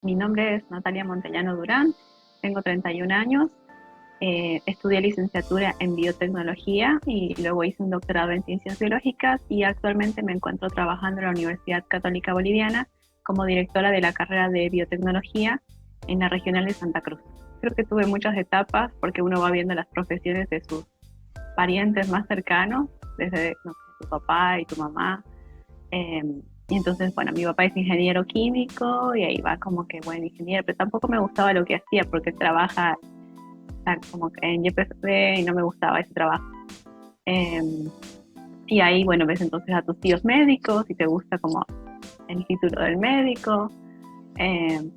Mi nombre es Natalia Montellano Durán, tengo 31 años, estudié licenciatura en biotecnología y luego hice un doctorado en ciencias biológicas y actualmente me encuentro trabajando en la Universidad Católica Boliviana como directora de la carrera de biotecnología en la regional de Santa Cruz. Creo que tuve muchas etapas porque uno va viendo las profesiones de sus parientes más cercanos, desde no sé, tu papá y tu mamá. Eh, y entonces, bueno, mi papá es ingeniero químico y ahí va como que, bueno, ingeniero, pero tampoco me gustaba lo que hacía porque trabaja como que en YPF y no me gustaba ese trabajo. Eh, y ahí, bueno, ves entonces a tus tíos médicos y te gusta como el título del médico.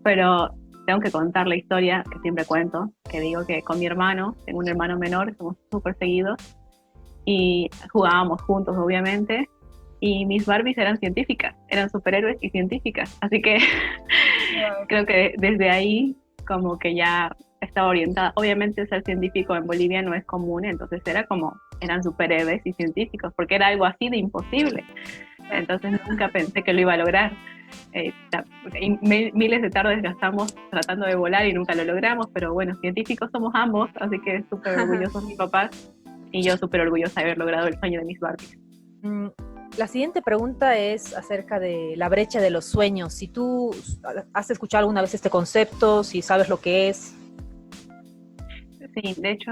Pero tengo que contar la historia que siempre cuento, que digo que con mi hermano, tengo un hermano menor, somos súper seguidos y jugábamos juntos, obviamente. Y mis Barbies eran científicas, eran superhéroes y científicas. Así que creo que desde ahí como que ya estaba orientada. Obviamente ser científico en Bolivia no es común, entonces era como, eran superhéroes y científicos, porque era algo así de imposible. Entonces nunca pensé que lo iba a lograr. Miles de tardes gastamos tratando de volar y nunca lo logramos, pero bueno, científicos somos ambos, así que súper orgullosos mis papás y yo súper orgullosa de haber logrado el sueño de mis Barbies. La siguiente pregunta es acerca de la brecha de los sueños. Si tú has escuchado alguna vez este concepto, si sabes lo que es. Sí, de hecho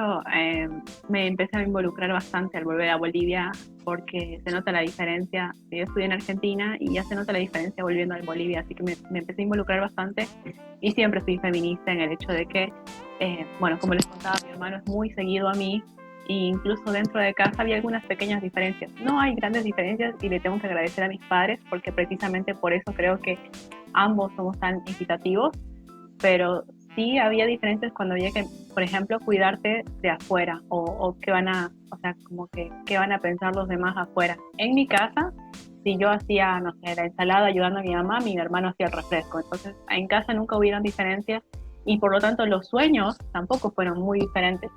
me empecé a involucrar bastante al volver a Bolivia porque se nota la diferencia. Yo estudié en Argentina y ya se nota la diferencia volviendo a Bolivia, así que me empecé a involucrar bastante y siempre fui feminista en el hecho de que, bueno, como les contaba, mi hermano es muy seguido a mí e incluso dentro de casa había algunas pequeñas diferencias. No hay grandes diferencias y le tengo que agradecer a mis padres porque precisamente por eso creo que ambos somos tan equitativos, pero sí había diferencias cuando había que, por ejemplo, cuidarte de afuera o qué van a, o sea, como que qué van a pensar los demás afuera. En mi casa, si yo hacía, no sé, la ensalada ayudando a mi mamá, mi hermano hacía el refresco. Entonces, en casa nunca hubieron diferencias y por lo tanto los sueños tampoco fueron muy diferentes.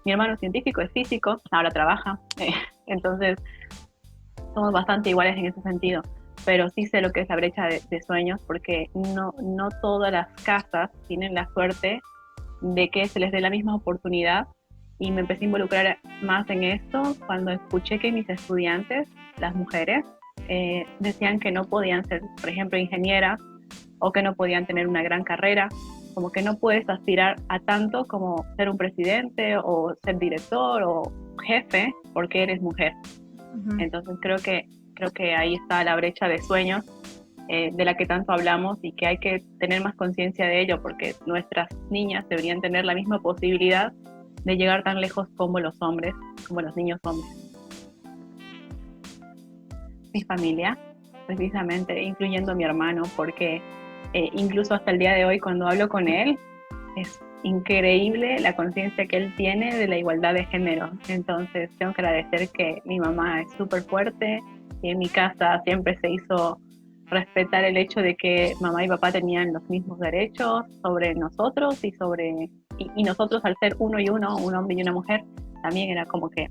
Mi hermano es científico, es físico, ahora trabaja, entonces somos bastante iguales en ese sentido, pero sí sé lo que es la brecha de sueños porque no todas las casas tienen la suerte de que se les dé la misma oportunidad y me empecé a involucrar más en esto cuando escuché que mis estudiantes, las mujeres, decían que no podían ser, por ejemplo, ingenieras o que no podían tener una gran carrera, como que no puedes aspirar a tanto como ser un presidente o ser director o jefe porque eres mujer. Entonces creo que ahí está la brecha de sueños de la que tanto hablamos y que hay que tener más conciencia de ello porque nuestras niñas deberían tener la misma posibilidad de llegar tan lejos como los hombres, como los niños hombres. Mi familia, precisamente, incluyendo a mi hermano, porque incluso hasta el día de hoy cuando hablo con él, es increíble la conciencia que él tiene de la igualdad de género. Entonces tengo que agradecer que mi mamá es súper fuerte y en mi casa siempre se hizo respetar el hecho de que mamá y papá tenían los mismos derechos sobre nosotros y nosotros al ser uno y uno, un hombre y una mujer, también era como que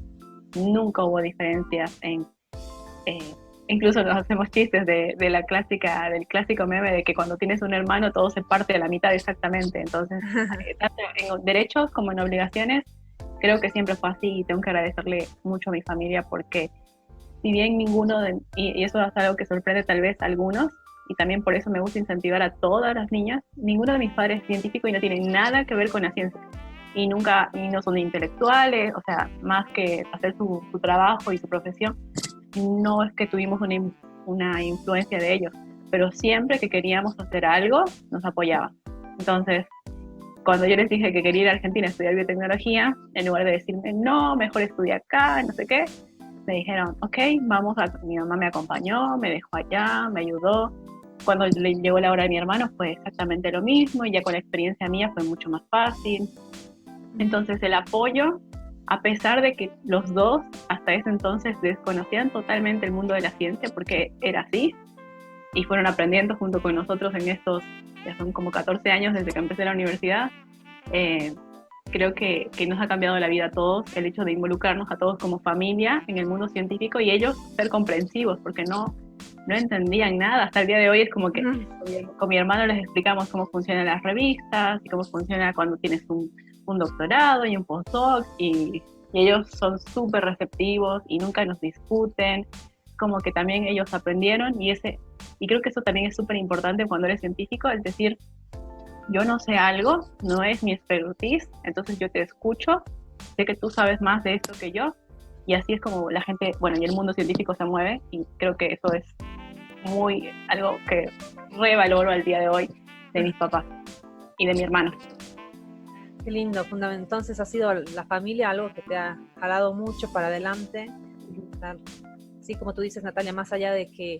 nunca hubo diferencias en eh, incluso nos hacemos chistes de la clásica, del clásico meme de que cuando tienes un hermano todo se parte a la mitad exactamente. Entonces, tanto en derechos como en obligaciones, creo que siempre fue así y tengo que agradecerle mucho a mi familia porque si bien y eso es algo que sorprende tal vez a algunos, y también por eso me gusta incentivar a todas las niñas, ninguno de mis padres es científico y no tiene nada que ver con la ciencia. Y no son intelectuales, o sea, más que hacer su trabajo y su profesión, no es que tuvimos una influencia de ellos, pero siempre que queríamos hacer algo, nos apoyaban. Entonces, cuando yo les dije que quería ir a Argentina a estudiar biotecnología, en lugar de decirme, no, mejor estudia acá, no sé qué, me dijeron, ok, mi mamá me acompañó, me dejó allá, me ayudó. Cuando le llegó la hora de mi hermano fue exactamente lo mismo y ya con la experiencia mía fue mucho más fácil. Entonces el apoyo, a pesar de que los dos hasta ese entonces desconocían totalmente el mundo de la ciencia porque era así y fueron aprendiendo junto con nosotros en estos, ya son como 14 años desde que empecé la universidad, creo que nos ha cambiado la vida a todos el hecho de involucrarnos a todos como familia en el mundo científico y ellos ser comprensivos porque no entendían nada. Hasta el día de hoy es como que Ujú. con mi hermano les explicamos cómo funcionan las revistas y cómo funciona cuando tienes un doctorado y un postdoc y ellos son súper receptivos y nunca nos discuten, como que también ellos aprendieron y creo que eso también es súper importante cuando eres científico, es decir, yo no sé algo, no es mi expertise, entonces yo te escucho, sé que tú sabes más de esto que yo, y así es como la gente, bueno, y el mundo científico se mueve, y creo que eso es algo que revaloro al día de hoy de mis papás y de mi hermano. Qué lindo, entonces ha sido la familia algo que te ha jalado mucho para adelante. Sí, como tú dices, Natalia, más allá de que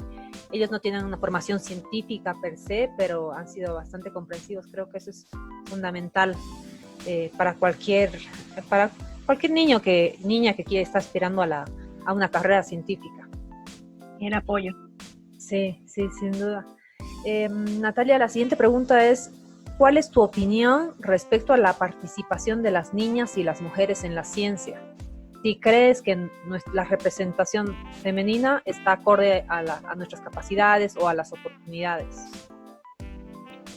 ellos no tienen una formación científica per se, pero han sido bastante comprensivos. Creo que eso es fundamental para para cualquier niña que quiere estar aspirando a una carrera científica. Y el apoyo. Sí, sí, sin duda. Natalia, la siguiente pregunta es, ¿cuál es tu opinión respecto a la participación de las niñas y las mujeres en la ciencia? Si crees que la representación femenina está acorde a nuestras capacidades o a las oportunidades.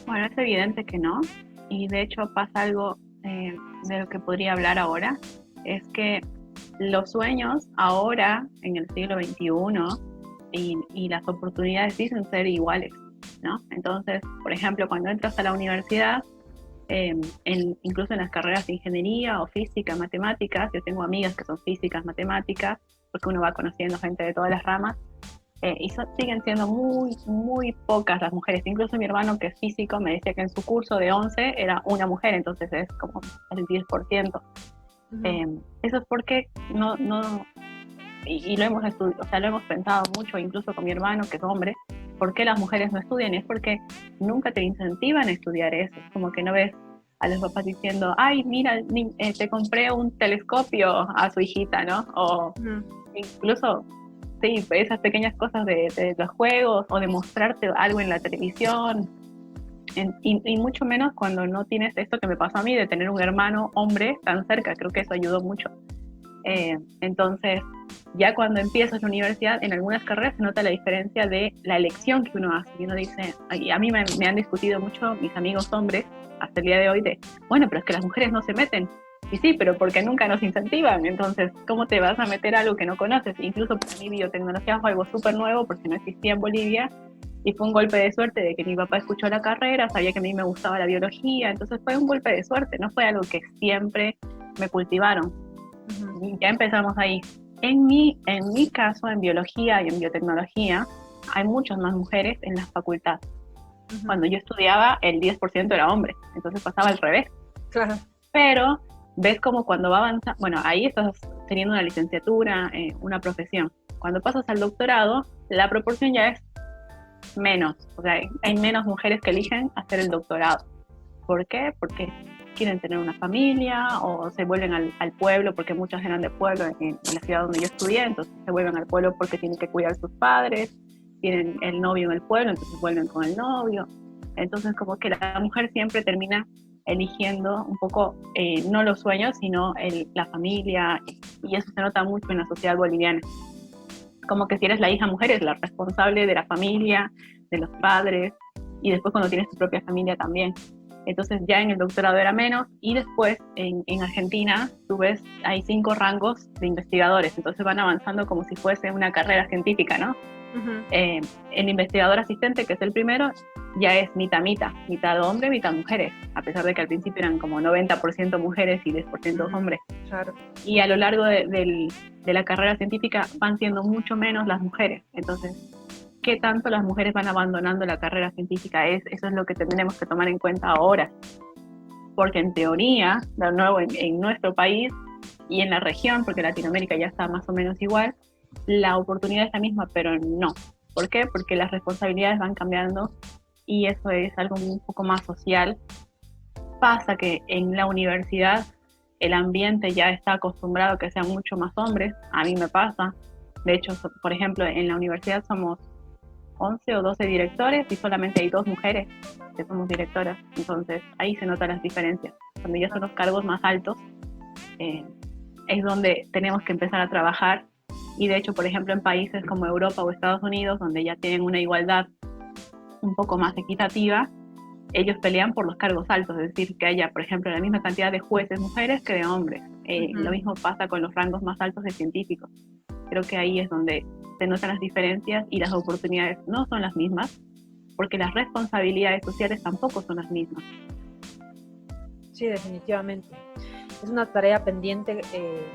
Bueno, es evidente que no, y de hecho pasa algo de lo que podría hablar ahora, es que los sueños ahora, en el siglo XXI, y las oportunidades dicen ser iguales, ¿no? Entonces, por ejemplo, cuando entras a la universidad, incluso en las carreras de ingeniería o física, matemáticas, yo tengo amigas que son físicas, matemáticas, porque uno va conociendo gente de todas las ramas, siguen siendo muy, muy pocas las mujeres. Incluso mi hermano, que es físico, me decía que en su curso de 11 era una mujer, entonces es como el 10%. Eso es porque y lo hemos estudiado, o sea, lo hemos pensado mucho, incluso con mi hermano, que es hombre, ¿por qué las mujeres no estudian? Y es porque nunca te incentivan a estudiar eso. Es como que no ves a los papás diciendo, ay, mira, te compré un telescopio a su hijita, ¿no? O incluso, sí, esas pequeñas cosas de los juegos o de mostrarte algo en la televisión. Y mucho menos cuando no tienes esto que me pasó a mí, de tener un hermano hombre tan cerca. Creo que eso ayudó mucho. Entonces, ya cuando empiezas la universidad, en algunas carreras se nota la diferencia de la elección que uno hace. Y uno dice, y a mí me han discutido mucho mis amigos hombres hasta el día de hoy de, bueno, pero es que las mujeres no se meten. Y sí, pero porque nunca nos incentivan. Entonces, ¿cómo te vas a meter a algo que no conoces? Incluso para mí biotecnología fue algo súper nuevo porque no existía en Bolivia. Y fue un golpe de suerte de que mi papá escuchó la carrera, sabía que a mí me gustaba la biología. Entonces fue un golpe de suerte, no fue algo que siempre me cultivaron. Y ya empezamos ahí. En mi caso, en biología y en biotecnología, hay muchas más mujeres en la facultad. Cuando yo estudiaba, el 10% era hombre, entonces pasaba al revés. Claro. Pero ves como cuando va avanzando, bueno, ahí estás teniendo una licenciatura, una profesión. Cuando pasas al doctorado, la proporción ya es menos, o sea, hay menos mujeres que eligen hacer el doctorado. ¿Por qué? Porque quieren tener una familia o se vuelven al pueblo, porque muchas eran de pueblo en la ciudad donde yo estudié, entonces se vuelven al pueblo porque tienen que cuidar a sus padres, tienen el novio en el pueblo, entonces vuelven con el novio. Entonces como que la mujer siempre termina eligiendo un poco no los sueños, sino la familia, y eso se nota mucho en la sociedad boliviana. Como que si eres la hija mujer, eres la responsable de la familia, de los padres, y después cuando tienes tu propia familia también. Entonces ya en el doctorado era menos, y después en Argentina, tú ves, hay 5 rangos de investigadores, entonces van avanzando como si fuese una carrera científica, ¿no? El investigador asistente, que es el primero, ya es mitad hombre, mitad mujeres, a pesar de que al principio eran como 90% mujeres y 10% hombres. Claro. Y a lo largo de la carrera científica van siendo mucho menos las mujeres. Entonces, ¿qué tanto las mujeres van abandonando la carrera científica? Eso es lo que tendremos que tomar en cuenta ahora. Porque en teoría, de nuevo en nuestro país y en la región, porque Latinoamérica ya está más o menos igual, la oportunidad es la misma, pero no. ¿Por qué? Porque las responsabilidades van cambiando y eso es algo un poco más social. Pasa que en la universidad el ambiente ya está acostumbrado a que sean mucho más hombres. A mí me pasa. De hecho, por ejemplo, en la universidad somos 11 o 12 directores y solamente hay 2 mujeres que somos directoras. Entonces, ahí se notan las diferencias. Cuando ya son los cargos más altos, es donde tenemos que empezar a trabajar Y de hecho, por ejemplo, en países como Europa o Estados Unidos, donde ya tienen una igualdad un poco más equitativa, ellos pelean por los cargos altos, es decir, que haya, por ejemplo, la misma cantidad de jueces mujeres que de hombres. Lo mismo pasa con los rangos más altos de científicos. Creo que ahí es donde se notan las diferencias y las oportunidades no son las mismas, porque las responsabilidades sociales tampoco son las mismas. Sí, definitivamente. Es una tarea pendiente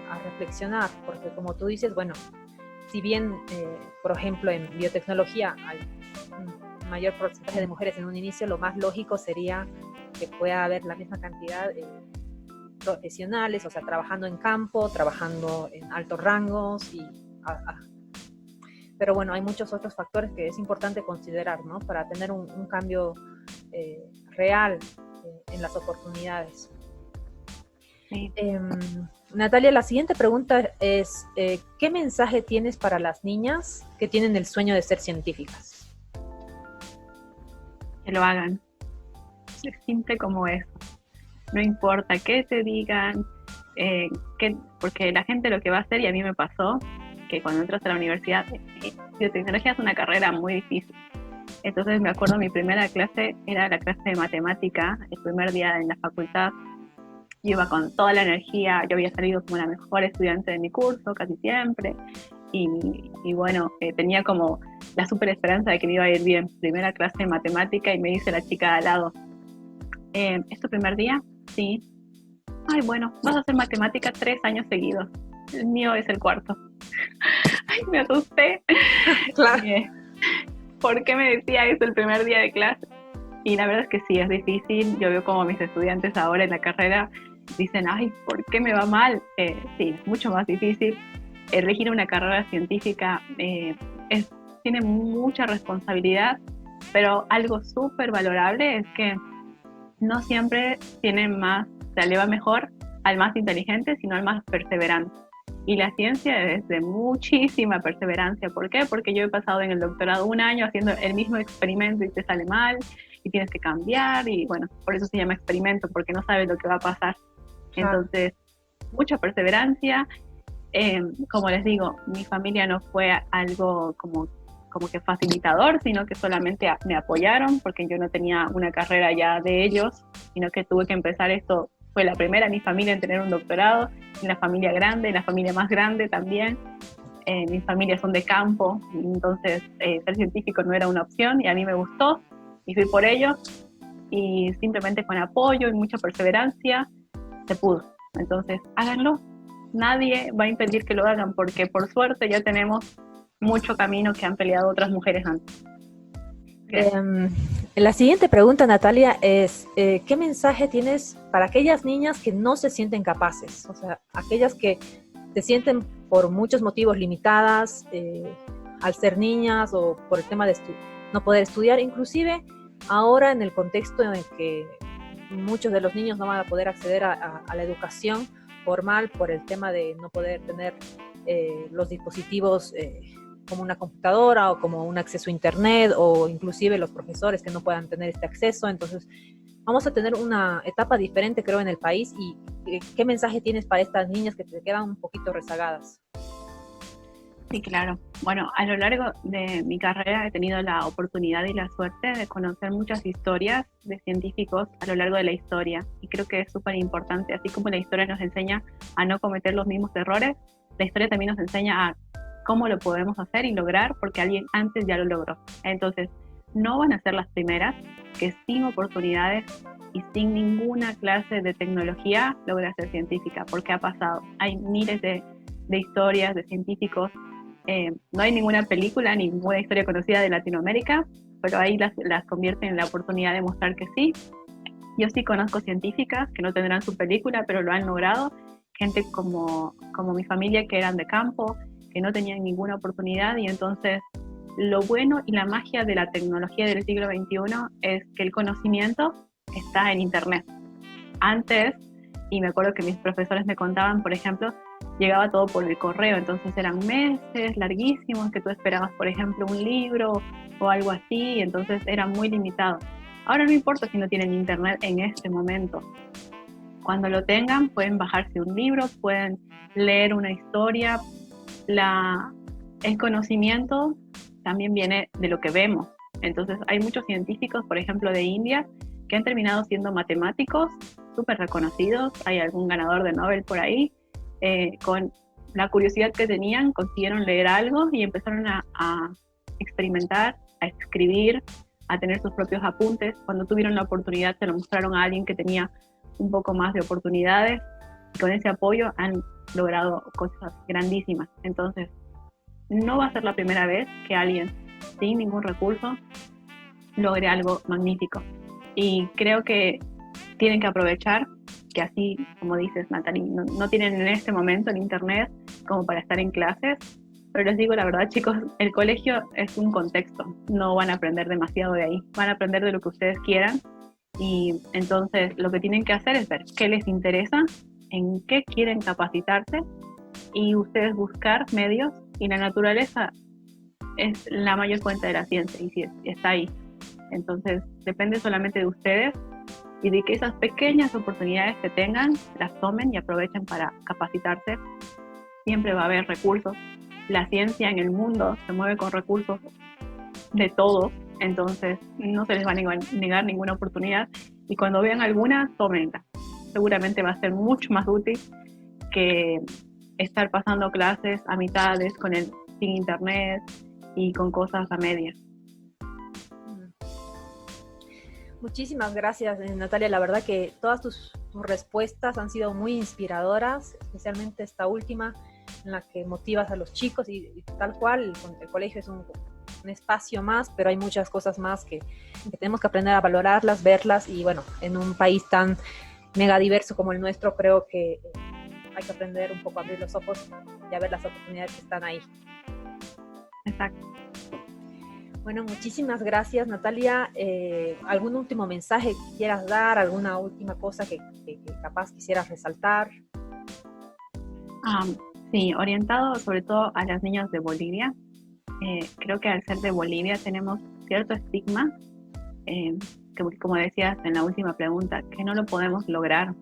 a reflexionar, porque como tú dices, bueno, si bien, por ejemplo, en biotecnología hay un mayor porcentaje de mujeres en un inicio, lo más lógico sería que pueda haber la misma cantidad de profesionales, o sea, trabajando en campo, trabajando en altos rangos, pero bueno, hay muchos otros factores que es importante considerar, ¿no? Para tener un cambio real en las oportunidades. Sí. Natalia, la siguiente pregunta es, ¿qué mensaje tienes para las niñas que tienen el sueño de ser científicas? Que lo hagan. Es simple como eso. No importa qué te digan, porque la gente lo que va a hacer, y a mí me pasó, que cuando entras a la universidad, biotecnología es una carrera muy difícil. Entonces me acuerdo mi primera clase era la clase de matemática, el primer día en la facultad. Yo iba con toda la energía, yo había salido como la mejor estudiante de mi curso, casi siempre, y bueno, tenía como la super esperanza de que me iba a ir bien. Primera clase de matemática y me dice la chica de al lado, ¿es tu primer día? Sí. Ay, bueno, vas a hacer matemática 3 años seguidos. El mío es el cuarto. Ay, me asusté. Claro. ¿Por qué me decía eso el primer día de clase? Y la verdad es que sí, es difícil. Yo veo como mis estudiantes ahora en la carrera dicen, ay, ¿por qué me va mal? Sí, es mucho más difícil. Elegir una carrera científica tiene mucha responsabilidad, pero algo súper valorable es que no siempre tienen más, o sea, le va mejor al más inteligente, sino al más perseverante. Y la ciencia es de muchísima perseverancia. ¿Por qué? Porque yo he pasado en el doctorado 1 año haciendo el mismo experimento y te sale mal y tienes que cambiar y bueno, por eso se llama experimento, porque no sabes lo que va a pasar. Entonces, mucha perseverancia. Como les digo, mi familia no fue algo como que facilitador, sino que solamente me apoyaron porque yo no tenía una carrera ya de ellos, sino que tuve que empezar esto. Fue la primera en mi familia en tener un doctorado, en la familia grande, en la familia más grande también. Mis familias son de campo, entonces ser científico no era una opción y a mí me gustó y fui por ello y simplemente con apoyo y mucha perseverancia se pudo. Entonces háganlo, nadie va a impedir que lo hagan porque por suerte ya tenemos mucho camino que han peleado otras mujeres antes. La siguiente pregunta, Natalia, es ¿qué mensaje tienes para aquellas niñas que no se sienten capaces? O sea, aquellas que se sienten por muchos motivos limitadas al ser niñas o por el tema de no poder estudiar, inclusive ahora en el contexto en el que muchos de los niños no van a poder acceder a la educación formal por el tema de no poder tener los dispositivos como una computadora o como un acceso a internet o inclusive los profesores que no puedan tener este acceso. Entonces vamos a tener una etapa diferente, creo, en el país. ¿Y qué mensaje tienes para estas niñas que te quedan un poquito rezagadas? Sí, claro. Bueno, a lo largo de mi carrera he tenido la oportunidad y la suerte de conocer muchas historias de científicos a lo largo de la historia y creo que es súper importante, así como la historia nos enseña a no cometer los mismos errores, la historia también nos enseña a cómo lo podemos hacer y lograr porque alguien antes ya lo logró. Entonces, no van a ser las primeras que sin oportunidades y sin ninguna clase de tecnología logra ser científica, porque ha pasado. Hay miles de historias de científicos. No hay ninguna película, ninguna historia conocida de Latinoamérica, pero ahí las convierten en la oportunidad de mostrar que sí. Yo sí conozco científicas que no tendrán su película, pero lo han logrado. Gente como mi familia que eran de campo, que no tenían ninguna oportunidad y entonces lo bueno y la magia de la tecnología del siglo XXI es que el conocimiento está en Internet. Antes, y me acuerdo que mis profesores me contaban, por ejemplo, llegaba todo por el correo, entonces eran meses larguísimos que tú esperabas, por ejemplo, un libro o algo así, y entonces era muy limitado. Ahora no importa si no tienen internet en este momento. Cuando lo tengan, pueden bajarse un libro, pueden leer una historia, el conocimiento también viene de lo que vemos. Entonces hay muchos científicos, por ejemplo, de India, que han terminado siendo matemáticos súper reconocidos. Hay algún ganador de Nobel por ahí. Con la curiosidad que tenían, consiguieron leer algo y empezaron a experimentar, a escribir, a tener sus propios apuntes. Cuando tuvieron la oportunidad, se lo mostraron a alguien que tenía un poco más de oportunidades, y con ese apoyo han logrado cosas grandísimas. Entonces, no va a ser la primera vez que alguien sin ningún recurso logre algo magnífico. Y creo que tienen que aprovechar que, así como dices, Natalie, no tienen en este momento el internet como para estar en clases, pero les digo la verdad, chicos, el colegio es un contexto, no van a aprender demasiado de ahí, van a aprender de lo que ustedes quieran, y entonces lo que tienen que hacer es ver qué les interesa, en qué quieren capacitarse, y ustedes buscar medios, y la naturaleza es la mayor fuente de la ciencia, y sí, está ahí. Entonces depende solamente de ustedes y de que esas pequeñas oportunidades que tengan las tomen y aprovechen para capacitarse. Siempre va a haber recursos. La ciencia en el mundo se mueve con recursos de todo, entonces no se les va a negar ninguna oportunidad, y cuando vean alguna, tómenla. Seguramente va a ser mucho más útil que estar pasando clases a mitades sin internet y con cosas a medias. Muchísimas gracias, Natalia. La verdad que todas tus respuestas han sido muy inspiradoras, especialmente esta última, en la que motivas a los chicos, y tal cual, el colegio es un espacio más, pero hay muchas cosas más que tenemos que aprender a valorarlas, verlas, y bueno, en un país tan mega diverso como el nuestro, creo que hay que aprender un poco a abrir los ojos y a ver las oportunidades que están ahí. Exacto. Bueno, muchísimas gracias, Natalia. ¿Algún último mensaje que quieras dar? ¿Alguna última cosa que capaz quisieras resaltar? Sí, orientado sobre todo a las niñas de Bolivia. Creo que al ser de Bolivia tenemos cierto estigma, que, como decías en la última pregunta, que no lo podemos lograr.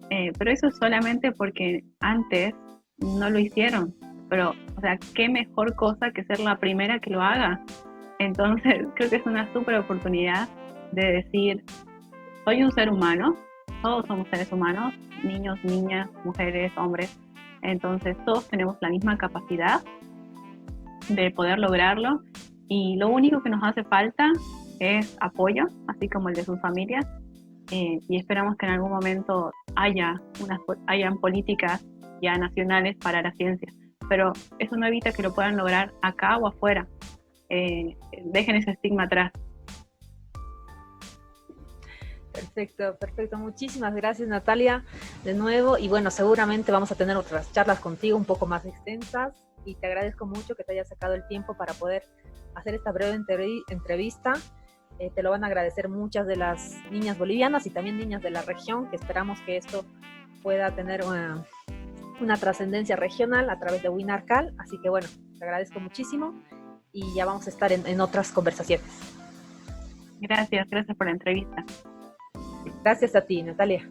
Pero eso es solamente porque antes no lo hicieron. Pero, o sea, qué mejor cosa que ser la primera que lo haga. Entonces, creo que es una súper oportunidad de decir, soy un ser humano, todos somos seres humanos, niños, niñas, mujeres, hombres. Entonces, todos tenemos la misma capacidad de poder lograrlo, y lo único que nos hace falta es apoyo, así como el de sus familias, y esperamos que en algún momento hayan políticas ya nacionales para la ciencia, pero eso no evita que lo puedan lograr acá o afuera. Dejen ese estigma atrás. Perfecto. Muchísimas gracias, Natalia, de nuevo. Y bueno, seguramente vamos a tener otras charlas contigo un poco más extensas, y te agradezco mucho que te hayas sacado el tiempo para poder hacer esta breve entrevista. Te lo van a agradecer muchas de las niñas bolivianas y también niñas de la región, que esperamos que esto pueda tener una trascendencia regional a través de WinArCal. Así que bueno, te agradezco muchísimo, y ya vamos a estar en otras conversaciones. Gracias por la entrevista. Gracias a ti, Natalia.